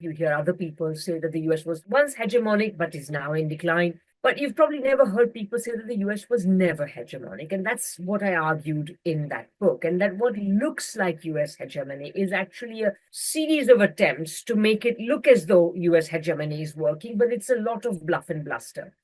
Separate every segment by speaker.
Speaker 1: You hear other people say that the US was once hegemonic, but is now in decline. But you've probably never heard people say that the US was never hegemonic. And that's what I argued in that book. And that what looks like US hegemony is actually a series of attempts to make it look as though US hegemony is working, but it's a lot of bluff and bluster.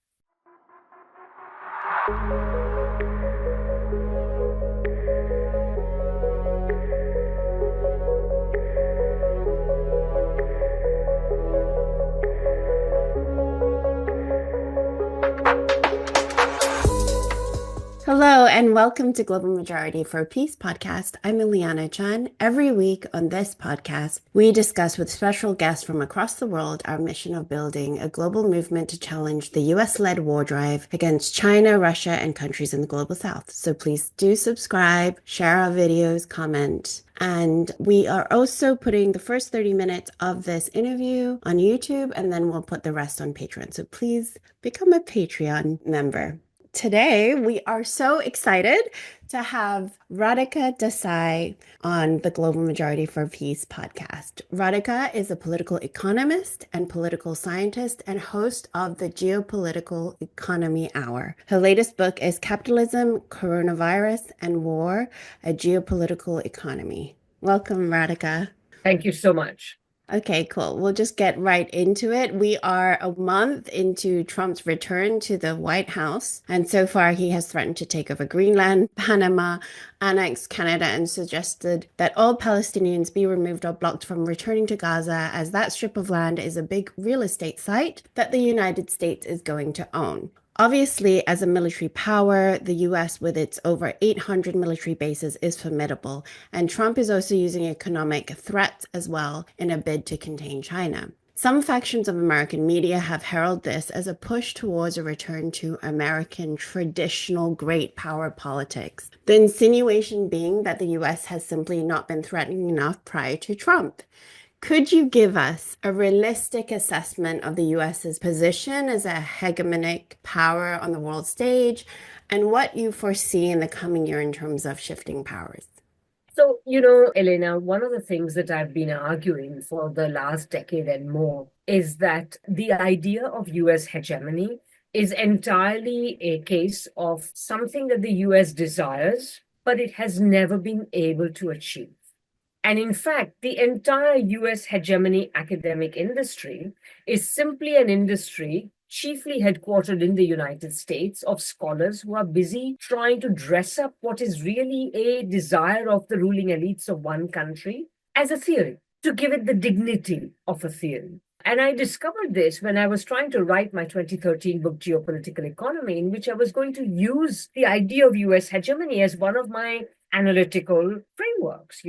Speaker 2: Hello, and welcome to Global Majority for Peace podcast. I'm Ileana Chan. Every week on this podcast, we discuss with special guests from across the world our mission of building a global movement to challenge the US-led war drive against China, Russia, and countries in the global south. So please do subscribe, share our videos, comment. And we are also putting the first 30 minutes of this interview on YouTube, and then we'll put the rest on Patreon. So please become a Patreon member. Today, we are so excited to have Radhika Desai on the Global Majority for Peace podcast. Radhika is a political economist and political scientist and host of the Geopolitical Economy Hour. Her latest book is Capitalism, Coronavirus, and War, a Geopolitical Economy. Welcome, Radhika.
Speaker 1: Thank you so much.
Speaker 2: Okay, cool. We'll just get right into it. We are a month into Trump's return to the White House, and so far he has threatened to take over Greenland, Panama, annex Canada, and suggested that all Palestinians be removed or blocked from returning to Gaza, as that strip of land is a big real estate site that the United States is going to own. Obviously, as a military power, the US, with its over 800 military bases, is formidable, and Trump is also using economic threats as well in a bid to contain China. Some factions of American media have heralded this as a push towards a return to American traditional great power politics, the insinuation being that the US has simply not been threatening enough prior to Trump. Could you give us a realistic assessment of the US's position as a hegemonic power on the world stage and what you foresee in the coming year in terms of shifting powers?
Speaker 1: So, Elena, one of the things that I've been arguing for the last decade and more is that the idea of US hegemony is entirely a case of something that the US desires, but it has never been able to achieve. And in fact, the entire US hegemony academic industry is simply an industry chiefly headquartered in the United States of scholars who are busy trying to dress up what is really a desire of the ruling elites of one country as a theory, to give it the dignity of a theory. And I discovered this when I was trying to write my 2013 book, Geopolitical Economy, in which I was going to use the idea of US hegemony as one of my analytical frameworks,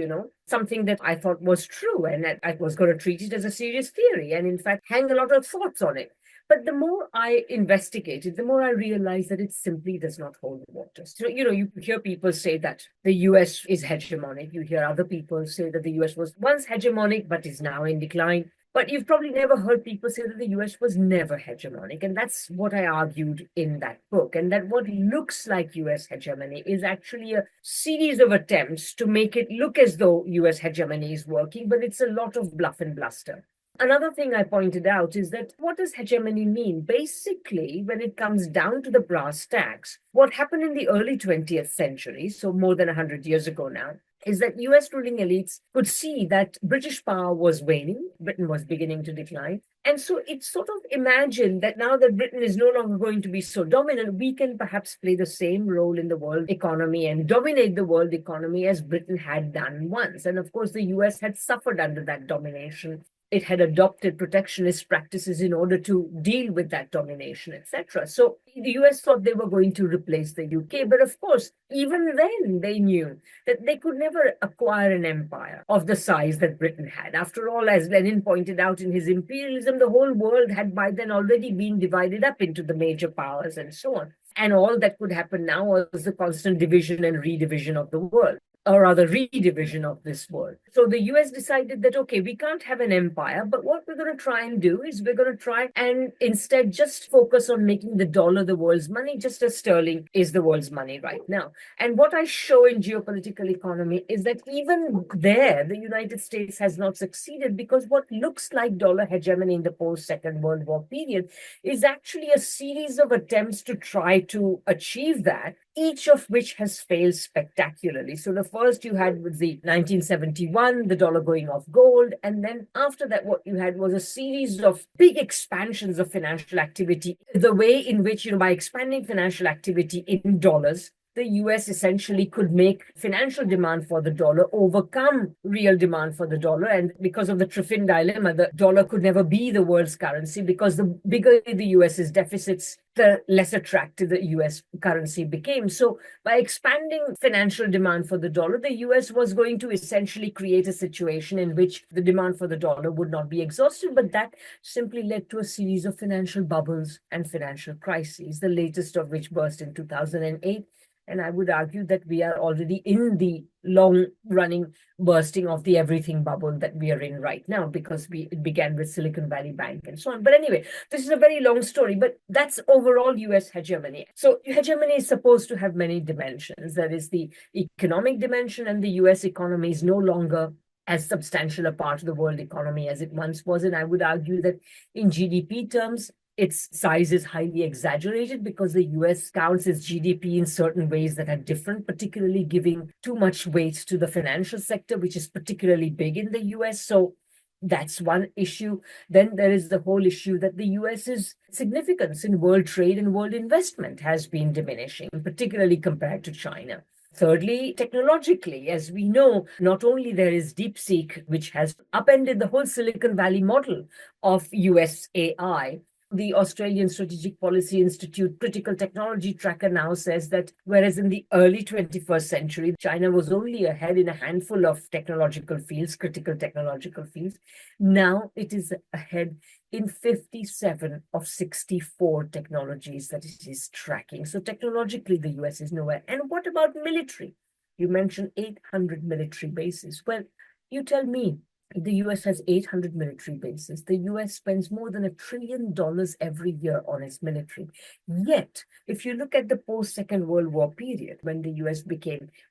Speaker 1: something that I thought was true, and that I was going to treat it as a serious theory and, in fact, hang a lot of thoughts on it. But the more I investigated, the more I realized that it simply does not hold water. So, you hear people say that the US is hegemonic. You hear other people say that the US was once hegemonic, but is now in decline. But you've probably never heard people say that the US was never hegemonic. And that's what I argued in that book. And that what looks like US hegemony is actually a series of attempts to make it look as though US hegemony is working, but it's a lot of bluff and bluster. Another thing I pointed out is that what does hegemony mean? Basically, when it comes down to the brass tacks, what happened in the early 20th century, so more than 100 years ago now, is that US ruling elites could see that British power was waning, Britain was beginning to decline. And so it sort of imagined that now that Britain is no longer going to be so dominant, we can perhaps play the same role in the world economy and dominate the world economy as Britain had done once. And of course, the US had suffered under that domination. It had adopted protectionist practices in order to deal with that domination, etc. So the US thought they were going to replace the UK. But of course, even then they knew that they could never acquire an empire of the size that Britain had. After all, as Lenin pointed out in his Imperialism, the whole world had by then already been divided up into the major powers and so on. And all that could happen now was the constant division and redivision of the world. or rather redivision of this world. So the US decided that, okay, we can't have an empire, but what we're going to try and do is we're going to try and instead just focus on making the dollar the world's money, just as sterling is the world's money right now. And what I show in geopolitical economy is that even there, the United States has not succeeded, because what looks like dollar hegemony in the post-Second World War period is actually a series of attempts to try to achieve that, each of which has failed spectacularly. So the first you had was the 1971, the dollar going off gold. And then after that, what you had was a series of big expansions of financial activity. The way in which, by expanding financial activity in dollars, the US essentially could make financial demand for the dollar overcome real demand for the dollar. And because of the Triffin dilemma, the dollar could never be the world's currency, because the bigger the US's deficits, the less attractive the US currency became. So by expanding financial demand for the dollar, the US was going to essentially create a situation in which the demand for the dollar would not be exhausted. But that simply led to a series of financial bubbles and financial crises, the latest of which burst in 2008. And I would argue that we are already in the long-running bursting of the everything bubble that we are in right now, because it began with Silicon Valley Bank and so on. But anyway, this is a very long story, but that's overall US hegemony. So hegemony is supposed to have many dimensions. There is the economic dimension, and the US economy is no longer as substantial a part of the world economy as it once was. And I would argue that in GDP terms, its size is highly exaggerated, because the US counts its GDP in certain ways that are different, particularly giving too much weight to the financial sector, which is particularly big in the US. So that's one issue. Then there is the whole issue that the US's significance in world trade and world investment has been diminishing, particularly compared to China. Thirdly, technologically, as we know, not only there is DeepSeek, which has upended the whole Silicon Valley model of US AI. The Australian Strategic Policy Institute Critical Technology Tracker now says that whereas in the early 21st century, China was only ahead in a handful of technological fields, critical technological fields, now it is ahead in 57 of 64 technologies that it is tracking. So technologically, the US is nowhere. And what about military? You mentioned 800 military bases. Well, you tell me. The US has 800 military bases. The US spends more than $1 trillion every year on its military. Yet, if you look at the post-Second World War period, when the US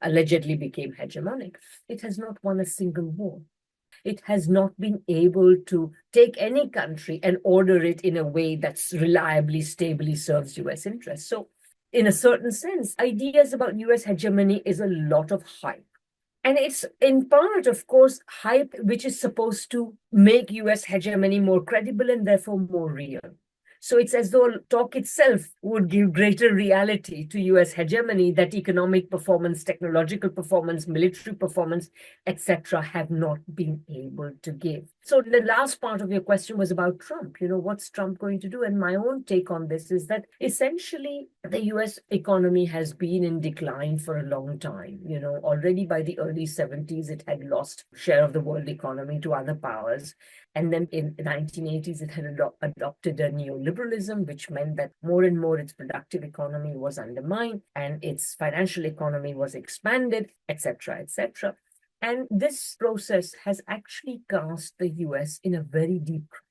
Speaker 1: allegedly became hegemonic, it has not won a single war. It has not been able to take any country and order it in a way that's reliably, stably serves US interests. So, in a certain sense, ideas about US hegemony is a lot of hype. And it's in part, of course, hype, which is supposed to make US hegemony more credible and therefore more real. So it's as though talk itself would give greater reality to US hegemony that economic performance, technological performance, military performance, etc., have not been able to give. So the last part of your question was about Trump. What's Trump going to do? And my own take on this is that essentially the US economy has been in decline for a long time. Already by the early 70s, it had lost share of the world economy to other powers. And then in the 1980s, it had adopted a neoliberalism, which meant that more and more its productive economy was undermined and its financial economy was expanded, etc., etc. And this process has actually cast the US in a very deep crisis.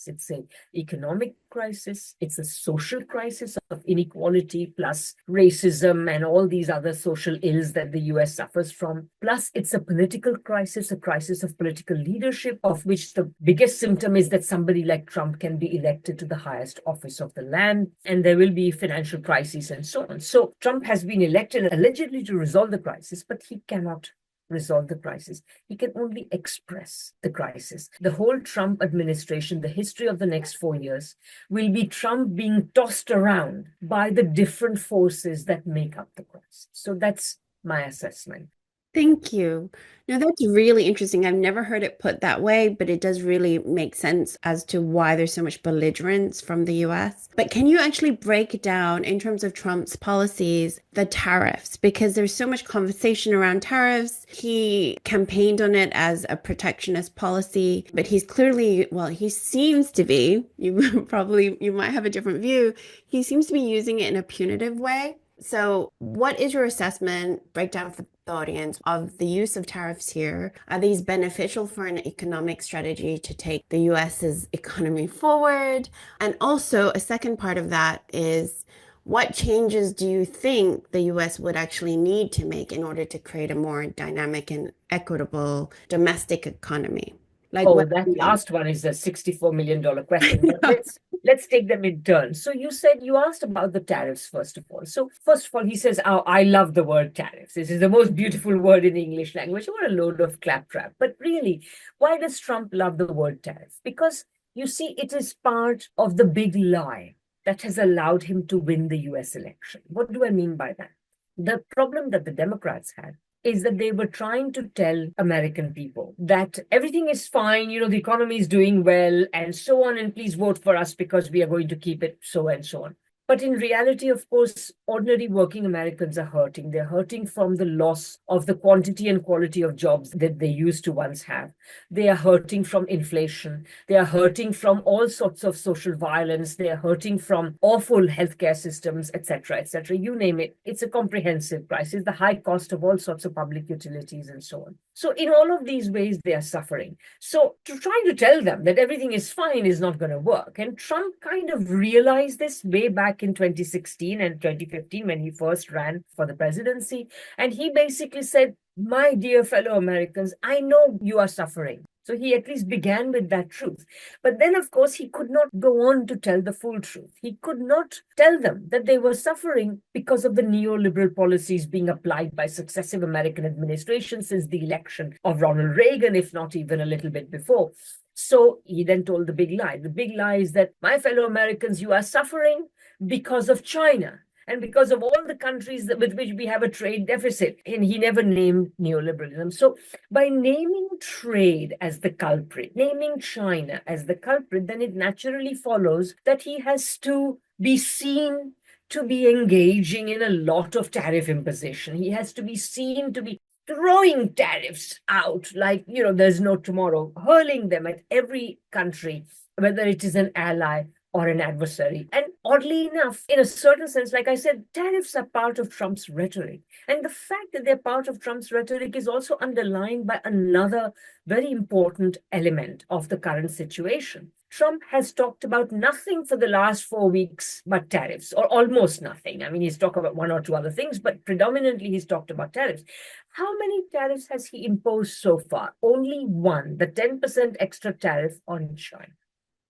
Speaker 1: It's an economic crisis. It's a social crisis of inequality plus racism and all these other social ills that the US suffers from. Plus, it's a political crisis, a crisis of political leadership, of which the biggest symptom is that somebody like Trump can be elected to the highest office of the land, and there will be financial crises and so on. So Trump has been elected allegedly to resolve the crisis, but he cannot resolve the crisis. He can only express the crisis. The whole Trump administration, the history of the next 4 years, will be Trump being tossed around by the different forces that make up the crisis. So that's my assessment.
Speaker 2: Thank you. No, that's really interesting. I've never heard it put that way, but it does really make sense as to why there's so much belligerence from the US. But can you actually break down, in terms of Trump's policies, the tariffs? Because there's so much conversation around tariffs. He campaigned on it as a protectionist policy, but he's clearly, well, he seems to be, you might have a different view. He seems to be using it in a punitive way. So, what is your assessment, breakdown for the audience, of the use of tariffs here? Are these beneficial for an economic strategy to take the US's economy forward? And also, a second part of that is what changes do you think the US would actually need to make in order to create a more dynamic and equitable domestic economy? Like,
Speaker 1: Oh,
Speaker 2: what
Speaker 1: that
Speaker 2: do you
Speaker 1: last one is a $64 million question. But let's take them in turn. So you said you asked about the tariffs, first of all. So first of all, he says, "Oh, I love the word tariffs. This is the most beautiful word in the English language." What a load of claptrap. But really, why does Trump love the word tariff? Because you see, it is part of the big lie that has allowed him to win the US election. What do I mean by that? The problem that the Democrats had is that they were trying to tell American people that everything is fine, the economy is doing well, and so on, and please vote for us because we are going to keep it so and so on. But in reality, of course, ordinary working Americans are hurting. They're hurting from the loss of the quantity and quality of jobs that they used to once have. They are hurting from inflation. They are hurting from all sorts of social violence. They are hurting from awful healthcare systems, etc., etc. You name it. It's a comprehensive crisis, the high cost of all sorts of public utilities and so on. So in all of these ways, they are suffering. So to try to tell them that everything is fine is not going to work. And Trump kind of realized this way back in 2016 and 2015 when he first ran for the presidency. And he basically said, "My dear fellow Americans, I know you are suffering." So he at least began with that truth. But then, of course, he could not go on to tell the full truth. He could not tell them that they were suffering because of the neoliberal policies being applied by successive American administrations since the election of Ronald Reagan, if not even a little bit before. So he then told the big lie. The big lie is that, my fellow Americans, you are suffering because of China and because of all the countries with which we have a trade deficit. And he never named neoliberalism. So by naming trade as the culprit, naming China as the culprit, then it naturally follows that he has to be seen to be engaging in a lot of tariff imposition. He has to be seen to be throwing tariffs out like, there's no tomorrow, hurling them at every country, whether it is an ally or an adversary. And oddly enough, in a certain sense, like I said, tariffs are part of Trump's rhetoric. And the fact that they're part of Trump's rhetoric is also underlined by another very important element of the current situation. Trump has talked about nothing for the last 4 weeks but tariffs, or almost nothing. I mean, he's talked about one or two other things, but predominantly he's talked about tariffs. How many tariffs has he imposed so far? Only one, the 10% extra tariff on China.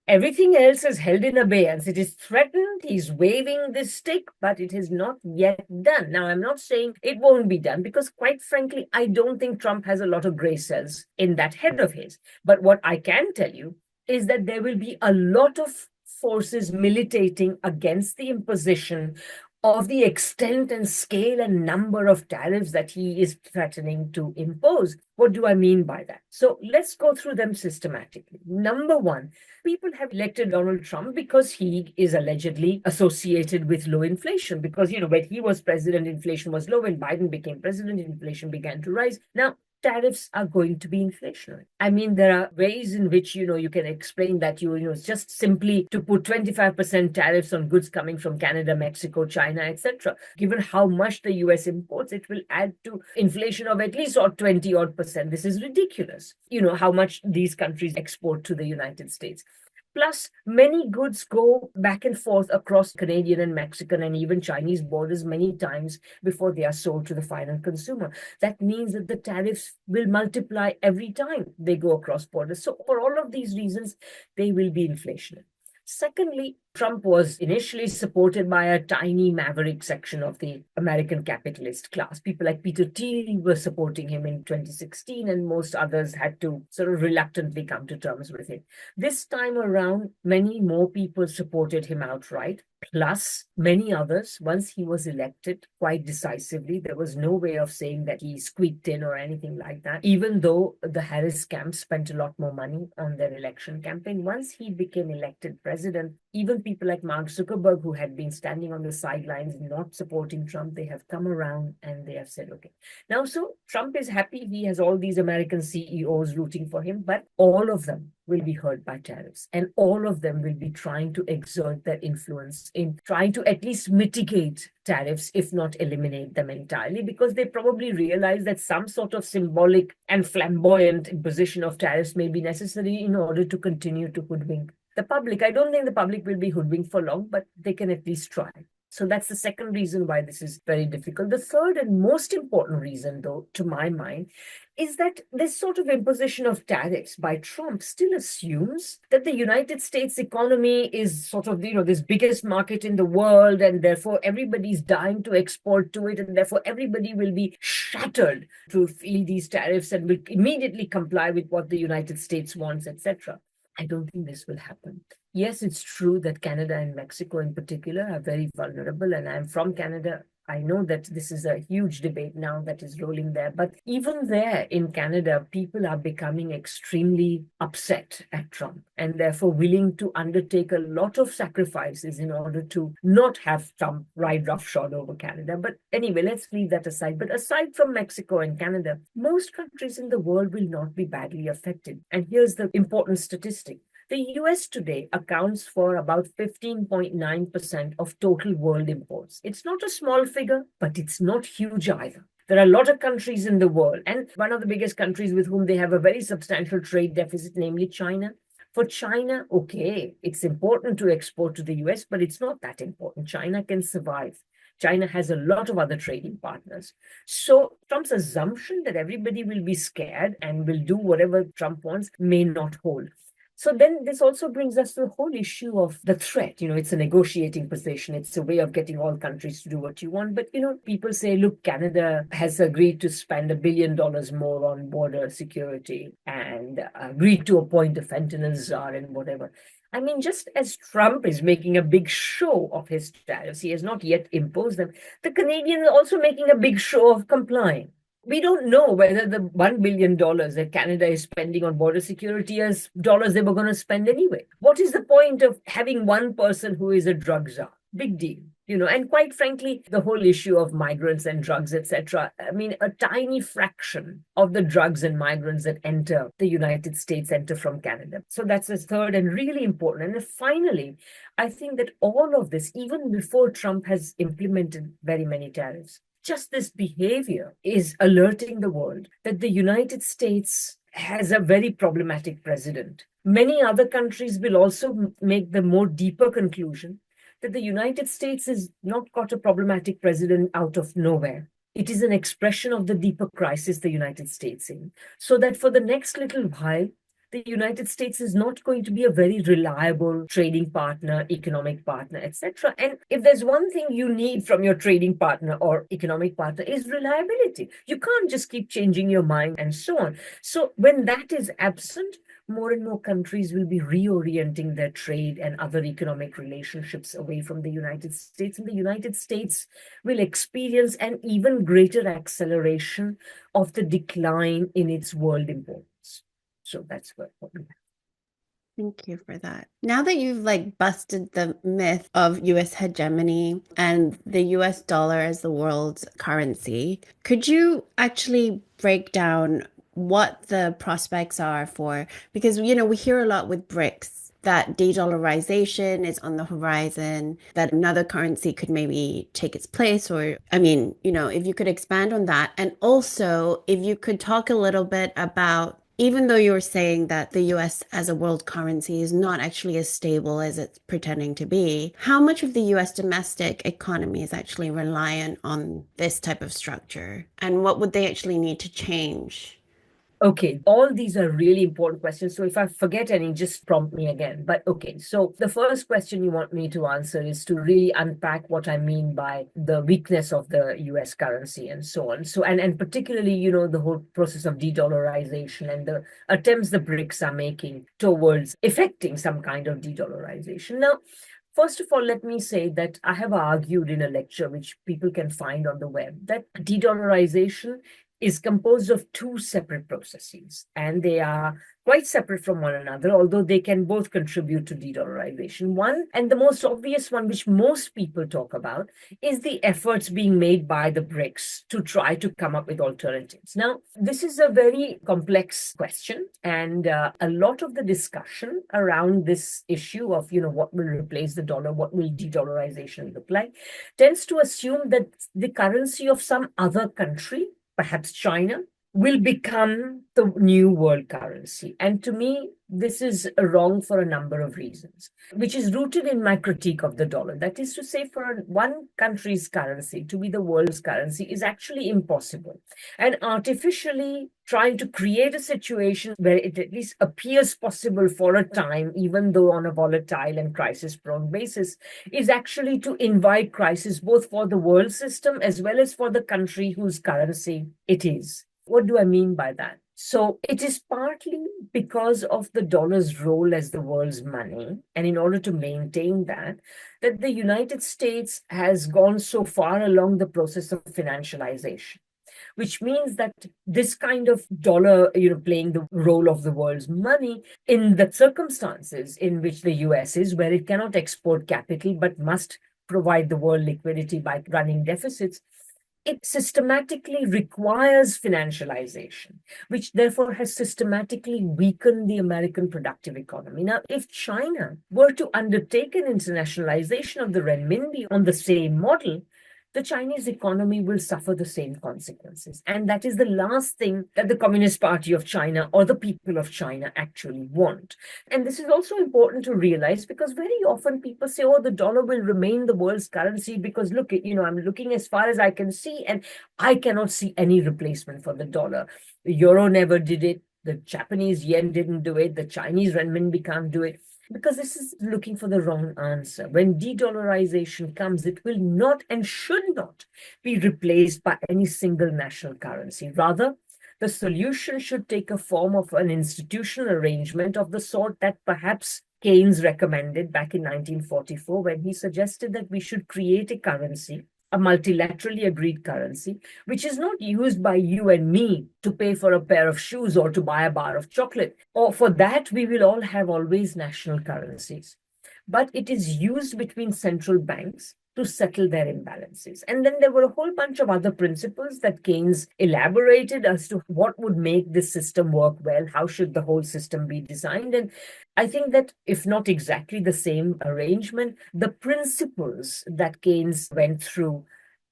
Speaker 1: Everything else is held in abeyance. It is threatened. He's waving this stick, but it is not yet done. Now, I'm not saying it won't be done because, quite frankly, I don't think Trump has a lot of gray cells in that head of his. But what I can tell you is that there will be a lot of forces militating against the imposition of the extent and scale and number of tariffs that he is threatening to impose. What do I mean by that? So let's go through them systematically. Number one, people have elected Donald Trump because he is allegedly associated with low inflation. Because, when he was president, inflation was low. When Biden became president, inflation began to rise. Now, tariffs are going to be inflationary. I mean, there are ways in which, you can explain that, it's just simply to put 25% tariffs on goods coming from Canada, Mexico, China, etc. Given how much the US imports, it will add to inflation of at least 20 odd percent. This is ridiculous. How much these countries export to the United States. Plus, many goods go back and forth across Canadian and Mexican and even Chinese borders many times before they are sold to the final consumer. That means that the tariffs will multiply every time they go across borders. So for all of these reasons, they will be inflationary. Secondly, Trump was initially supported by a tiny maverick section of the American capitalist class. People like Peter Thiel were supporting him in 2016, and most others had to sort of reluctantly come to terms with it. This time around, many more people supported him outright. Plus, many others, once he was elected quite decisively, there was no way of saying that he squeaked in or anything like that, even though the Harris camp spent a lot more money on their election campaign. Once he became elected president, even people like Mark Zuckerberg, who had been standing on the sidelines, not supporting Trump, they have come around and they have said, okay. Now, so Trump is happy. He has all these American CEOs rooting for him, but all of them will be hurt by tariffs. And all of them will be trying to exert their influence in trying to at least mitigate tariffs, if not eliminate them entirely, because they probably realize that some sort of symbolic and flamboyant imposition of tariffs may be necessary in order to continue to hoodwink the public. I don't think the public will be hoodwinked for long, but they can at least try. So that's the second reason why this is very difficult. The third and most important reason, though, to my mind, is that this sort of imposition of tariffs by Trump still assumes that the United States economy is sort of, this biggest market in the world, and therefore everybody's dying to export to it, and therefore everybody will be shattered to feel these tariffs and will immediately comply with what the United States wants, etc. I don't think this will happen. Yes, it's true that Canada and Mexico in particular are very vulnerable, and I'm from Canada. I know that this is a huge debate now that is rolling there. But even there in Canada, people are becoming extremely upset at Trump and therefore willing to undertake a lot of sacrifices in order to not have Trump ride roughshod over Canada. But anyway, let's leave that aside. But aside from Mexico and Canada, most countries in the world will not be badly affected. And here's the important statistic. The US today accounts for about 15.9% of total world imports. It's not a small figure, but it's not huge either. There are a lot of countries in the world, and one of the biggest countries with whom they have a very substantial trade deficit, namely China. For China, okay, it's important to export to the US, but it's not that important. China can survive. China has a lot of other trading partners. So Trump's assumption that everybody will be scared and will do whatever Trump wants may not hold. So then this also brings us to the whole issue of the threat. It's a negotiating position. It's a way of getting all countries to do what you want. But, people say, look, Canada has agreed to spend $1 billion more on border security and agreed to appoint a fentanyl czar and whatever. I mean, just as Trump is making a big show of his tariffs, he has not yet imposed them, the Canadians are also making a big show of complying. We don't know whether the $1 billion that Canada is spending on border security is dollars they were going to spend anyway. What is the point of having one person who is a drug czar? Big deal. And quite frankly, the whole issue of migrants and drugs, etc. I mean, a tiny fraction of the drugs and migrants that enter the United States enter from Canada. So that's the third and really important. And finally, I think that all of this, even before Trump has implemented very many tariffs, just this behavior is alerting the world that the United States has a very problematic president. Many other countries will also make the more deeper conclusion that the United States has not got a problematic president out of nowhere. It is an expression of the deeper crisis the United States is in. So that for the next little while, the United States is not going to be a very reliable trading partner, economic partner, etc. And if there's one thing you need from your trading partner or economic partner is reliability. You can't just keep changing your mind and so on. So when that is absent, more and more countries will be reorienting their trade and other economic relationships away from the United States. And the United States will experience an even greater acceleration of the decline in its world importance. So that's what we have.
Speaker 2: Thank you for that. Now that you've busted the myth of US hegemony and the US dollar as the world's currency, could you actually break down what the prospects are for, because we hear a lot with BRICS that de-dollarization is on the horizon, that another currency could maybe take its place, or if you could expand on that. And also if you could talk a little bit about, even though you were saying that the US as a world currency is not actually as stable as it's pretending to be, how much of the US domestic economy is actually reliant on this type of structure? And what would they actually need to change?
Speaker 1: Okay, all these are really important questions. So if I forget any, just prompt me again. But okay, so the first question you want me to answer is to really unpack what I mean by the weakness of the US currency and so on. So, and particularly, the whole process of de-dollarization and the attempts the BRICS are making towards effecting some kind of de-dollarization. Now, first of all, let me say that I have argued in a lecture, which people can find on the web, that de-dollarization is composed of two separate processes, and they are quite separate from one another, although they can both contribute to de-dollarization. One, and the most obvious one, which most people talk about, is the efforts being made by the BRICS to try to come up with alternatives. Now, this is a very complex question, and a lot of the discussion around this issue of, what will replace the dollar, what will de-dollarization look like, tends to assume that the currency of some other country, perhaps China, will become the new world currency. And to me, this is wrong for a number of reasons, which is rooted in my critique of the dollar. That is to say, for one country's currency to be the world's currency is actually impossible. And artificially trying to create a situation where it at least appears possible for a time, even though on a volatile and crisis-prone basis, is actually to invite crisis both for the world system as well as for the country whose currency it is. What do I mean by that? So it is partly because of the dollar's role as the world's money, and in order to maintain that the United States has gone so far along the process of financialization, which means that this kind of dollar, playing the role of the world's money in the circumstances in which the US is, where it cannot export capital but must provide the world liquidity by running deficits, it systematically requires financialization, which therefore has systematically weakened the American productive economy. Now, if China were to undertake an internationalization of the renminbi on the same model, the Chinese economy will suffer the same consequences. And that is the last thing that the Communist Party of China or the people of China actually want. And this is also important to realize, because very often people say, oh, the dollar will remain the world's currency because look, I'm looking as far as I can see and I cannot see any replacement for the dollar. The euro never did it. The Japanese yen didn't do it. The Chinese renminbi can't do it. Because this is looking for the wrong answer. When de-dollarization comes, it will not and should not be replaced by any single national currency. Rather, the solution should take a form of an institutional arrangement of the sort that perhaps Keynes recommended back in 1944, when he suggested that we should create a currency, a multilaterally agreed currency, which is not used by you and me to pay for a pair of shoes or to buy a bar of chocolate. Or for that, we will all have always national currencies. But it is used between central banks to settle their imbalances. And then there were a whole bunch of other principles that Keynes elaborated as to what would make this system work well, how should the whole system be designed. And I think that if not exactly the same arrangement, the principles that Keynes went through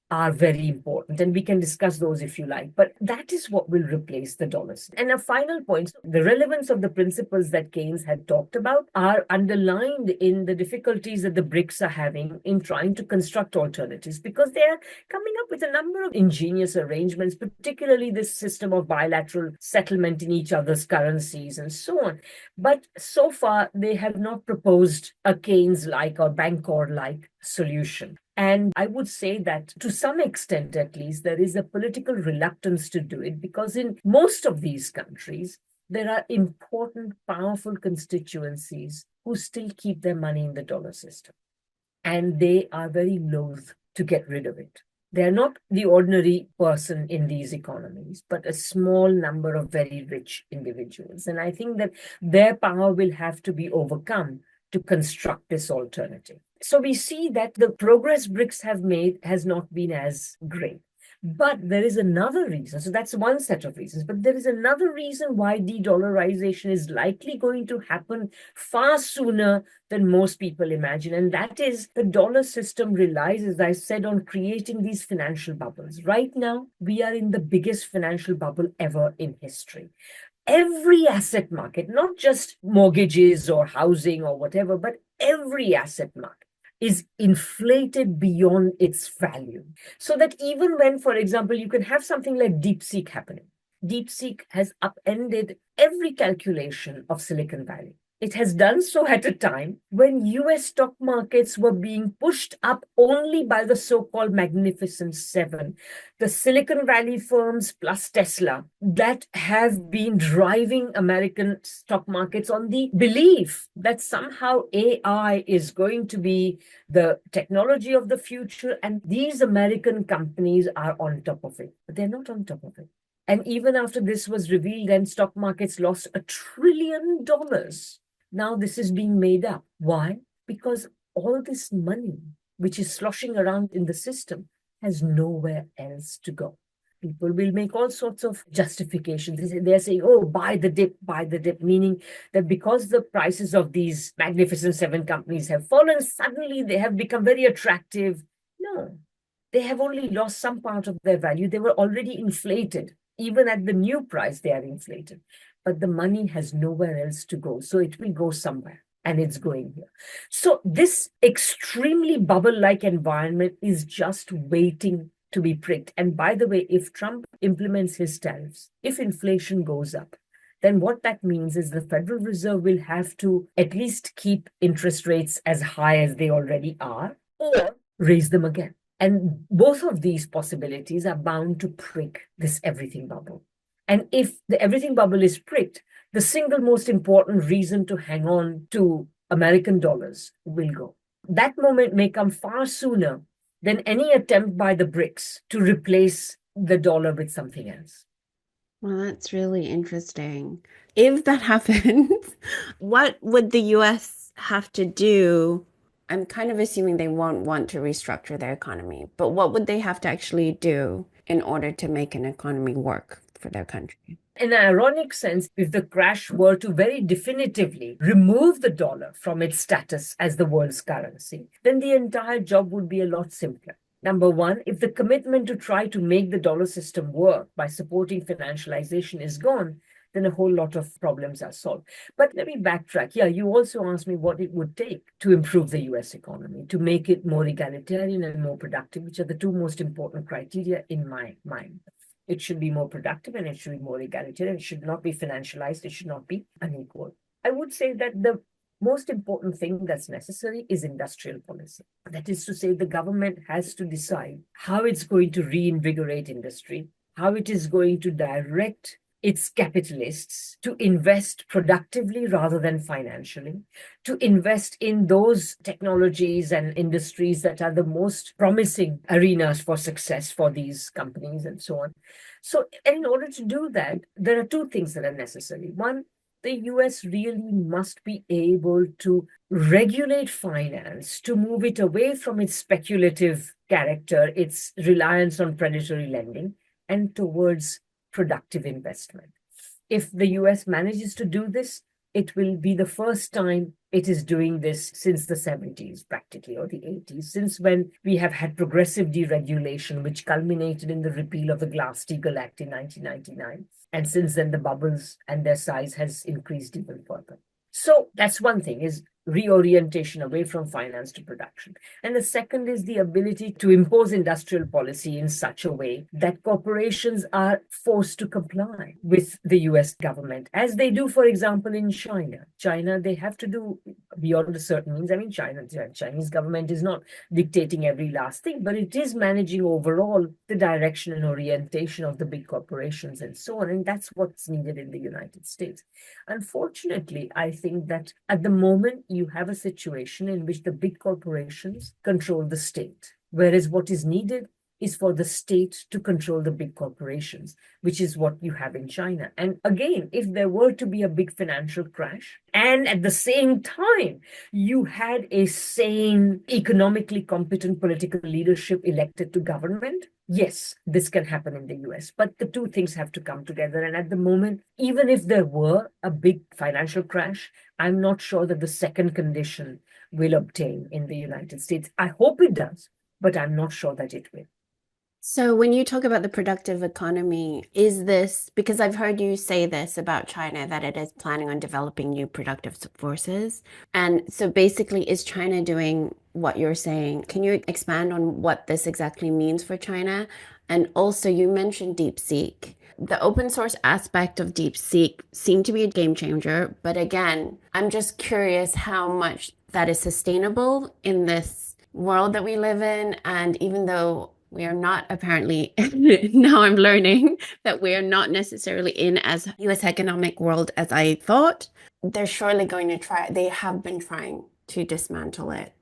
Speaker 1: are very important, and we can discuss those if you like. But that is what will replace the dollars. And a final point, the relevance of the principles that Keynes had talked about are underlined in the difficulties that the BRICS are having in trying to construct alternatives, because they are coming up with a number of ingenious arrangements, particularly this system of bilateral settlement in each other's currencies and so on. But so far, they have not proposed a Keynes-like or Bancor-like solution. And I would say that to some extent, at least, there is a political reluctance to do it, because in most of these countries, there are important, powerful constituencies who still keep their money in the dollar system. And they are very loath to get rid of it. They're not the ordinary person in these economies, but a small number of very rich individuals. And I think that their power will have to be overcome to construct this alternative. So we see that the progress BRICS have made has not been as great. But there is another reason. So that's one set of reasons. But there is another reason why de-dollarization is likely going to happen far sooner than most people imagine. And that is, the dollar system relies, as I said, on creating these financial bubbles. Right now, we are in the biggest financial bubble ever in history. Every asset market, not just mortgages or housing or whatever, but every asset market is inflated beyond its value. So that even when, for example, you can have something like DeepSeek happening. DeepSeek has upended every calculation of Silicon Valley. It has done so at a time when US stock markets were being pushed up only by the so-called Magnificent Seven, the Silicon Valley firms plus Tesla, that have been driving American stock markets on the belief that somehow AI is going to be the technology of the future, and these American companies are on top of it. But they're not on top of it. And even after this was revealed and stock markets lost $1 trillion, now this is being made up. Why? Because all this money, which is sloshing around in the system, has nowhere else to go. People will make all sorts of justifications. They're saying, oh, buy the dip, meaning that because the prices of these Magnificent Seven companies have fallen, suddenly they have become very attractive. No, they have only lost some part of their value. They were already inflated. Even at the new price, they are inflated. But the money has nowhere else to go. So it will go somewhere. And it's going here. So this extremely bubble-like environment is just waiting to be pricked. And by the way, if Trump implements his tariffs, if inflation goes up, then what that means is the Federal Reserve will have to at least keep interest rates as high as they already are, or raise them again. And both of these possibilities are bound to prick this everything bubble. And if the everything bubble is pricked, the single most important reason to hang on to American dollars will go. That moment may come far sooner than any attempt by the BRICS to replace the dollar with something else.
Speaker 2: Well, that's really interesting. If that happens, what would the US have to do? I'm kind of assuming they won't want to restructure their economy, but what would they have to actually do in order to make an economy work for their country?
Speaker 1: In an ironic sense, if the crash were to very definitively remove the dollar from its status as the world's currency, then the entire job would be a lot simpler. Number one, if the commitment to try to make the dollar system work by supporting financialization is gone, then a whole lot of problems are solved. But let me backtrack. Yeah, you also asked me what it would take to improve the US economy, to make it more egalitarian and more productive, which are the two most important criteria in my mind. It should be more productive and it should be more egalitarian. It should not be financialized. It should not be unequal. I would say that the most important thing that's necessary is industrial policy. That is to say, the government has to decide how it's going to reinvigorate industry, how it is going to direct its capitalists to invest productively rather than financially, to invest in those technologies and industries that are the most promising arenas for success for these companies and so on. So, in order to do that, there are two things that are necessary. One, the US really must be able to regulate finance to move it away from its speculative character, its reliance on predatory lending, and towards productive investment. If the US manages to do this, it will be the first time it is doing this since the 70s, practically, or the 80s, since when we have had progressive deregulation, which culminated in the repeal of the Glass-Steagall Act in 1999. And since then, the bubbles and their size has increased even further. So that's one thing, is reorientation away from finance to production. And the second is the ability to impose industrial policy in such a way that corporations are forced to comply with the US government, as they do, for example, in China. China, they have to do beyond a certain means. I mean, Chinese government is not dictating every last thing, but it is managing overall the direction and orientation of the big corporations and so on. And that's what's needed in the United States. Unfortunately, I think that at the moment, you have a situation in which the big corporations control the state, whereas what is needed is for the state to control the big corporations, which is what you have in China. And again, if there were to be a big financial crash, and at the same time, you had a sane, economically competent political leadership elected to government, yes, this can happen in the US. But the two things have to come together. And at the moment, even if there were a big financial crash, I'm not sure that the second condition will obtain in the United States. I hope it does, but I'm not sure that it will.
Speaker 2: So when you talk about the productive economy, is this because I've heard you say this about China, that it is planning on developing new productive forces? And so basically, is China doing what you're saying? Can you expand on what this exactly means for China? And also, you mentioned DeepSeek. The open source aspect of DeepSeek seemed to be a game changer. But again, I'm just curious how much that is sustainable in this world that we live in. And even though we are not apparently, now I'm learning that we are not necessarily in as US economic world as I thought, they're surely going to try, they have been trying to dismantle it.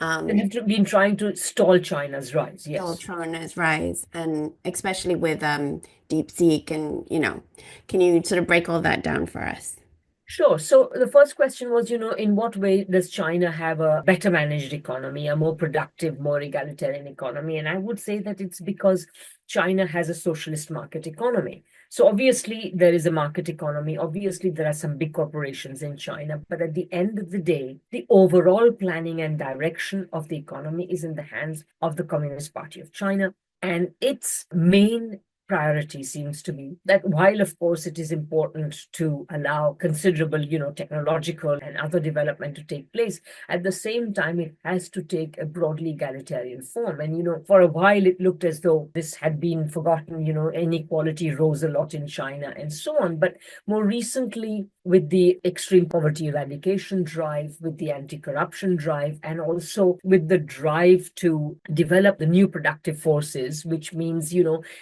Speaker 1: They've been trying to stall China's rise, yes.
Speaker 2: China's rise, and especially with DeepSeek, and can you sort of break all that down for us?
Speaker 1: Sure. So the first question was, in what way does China have a better managed economy, a more productive, more egalitarian economy? And I would say that it's because China has a socialist market economy. So obviously there is a market economy. Obviously there are some big corporations in China, but at the end of the day, the overall planning and direction of the economy is in the hands of the Communist Party of China. And its main priority seems to be that while of course it is important to allow considerable technological and other development to take place, at the same time it has to take a broadly egalitarian form. And for a while it looked as though this had been forgotten. Inequality rose a lot in China and so on, but more recently, with the extreme poverty eradication drive, with the anti-corruption drive, and also with the drive to develop the new productive forces, which means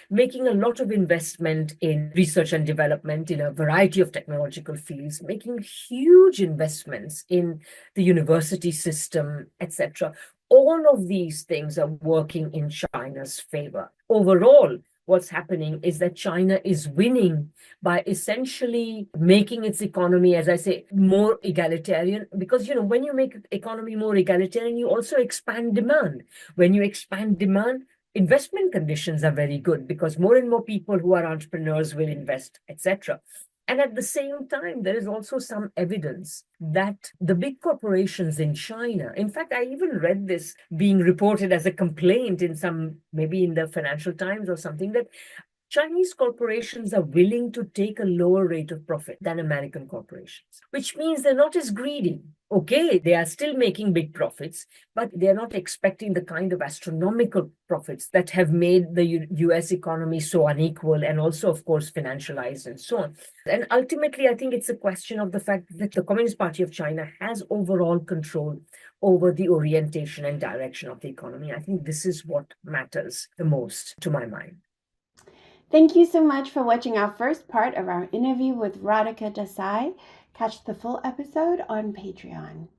Speaker 1: making a lot of investment in research and development in a variety of technological fields, making huge investments in the university system, etc. All of these things are working in China's favor. Overall, what's happening is that China is winning by essentially making its economy, as I say, more egalitarian. Because, when you make economy more egalitarian, you also expand demand. When you expand demand, investment conditions are very good because more and more people who are entrepreneurs will invest, etc. And at the same time, there is also some evidence that the big corporations in China, in fact, I even read this being reported as a complaint in some, maybe in the Financial Times or something, that Chinese corporations are willing to take a lower rate of profit than American corporations, which means they're not as greedy. Okay, they are still making big profits, but they're not expecting the kind of astronomical profits that have made the US economy so unequal and also, of course, financialized and so on. And ultimately, I think it's a question of the fact that the Communist Party of China has overall control over the orientation and direction of the economy. I think this is what matters the most, to my mind.
Speaker 2: Thank you so much for watching our first part of our interview with Radhika Desai. Catch the full episode on Patreon.